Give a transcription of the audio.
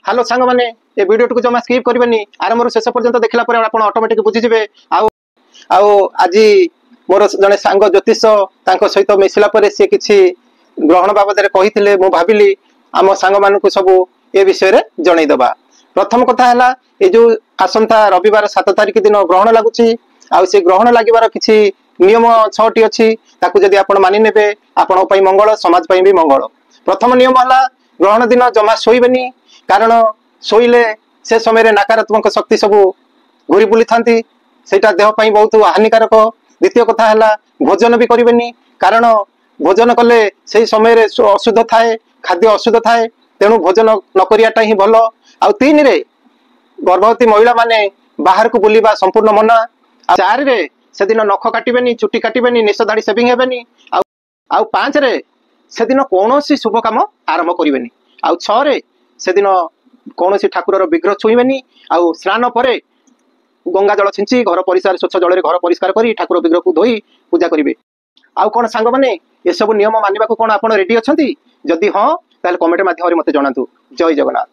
Hello सांग मैंने ये वीडियो को जमा स्किप करेंगे आरंभ शेष पर्यंत देखला ऑटोमेटिक बुझीजे आज मोर जड़े सांग ज्योतिष सहित मिसला सी किसी ग्रहण बाबद कही भाविली आम सांग मान सब ए विषय जनईदबा। प्रथम कथा है ये जो आसंता रविवार 7 तारिख दिन ग्रहण लगुच ग्रहण लगे किसी नियम 6टी अच्छी जदि आप मानिने आपण मंगल समाज भी मंगल। प्रथम नियम है ग्रहण दिन जमा शोबेनी कारण शोले से समय नकारात्मक शक्ति सब घूरी बुली था देहपाई बहुत हानिकारक। द्वितीय कथा है भोजन भी करें कारण भोजन कले से समय अशुद्ध थाए खाद्य अशुद्ध थाए तेणु भोजन नक ही भल। आउ 3 रे गर्भवती महिला माने बाहर को बुलवा संपूर्ण मना। 4 रे से दिन नख काटबेनी चुटी काटबेनी निशदाड़ी सेविंग हेबेनी। आउ 5 रे से दिन कौन शुभ कम आरंभ करें। आउ 6 रे से दिन कौन ठाकुर विग्रह छुईबेनी। आउ स्नान पर गंगा जल छिंची घर परिष्कार स्वच्छ जल घर परिष्कार कर ठाकुर विग्रह को धोई पूजा करेंगे। आउ कौन सांग मैंने ये सब नियम मानवा को कौन आप रेडी अच्छा जदि हाँ ताल कमेंट माध्यम मत जनातु। जय जगन्नाथ।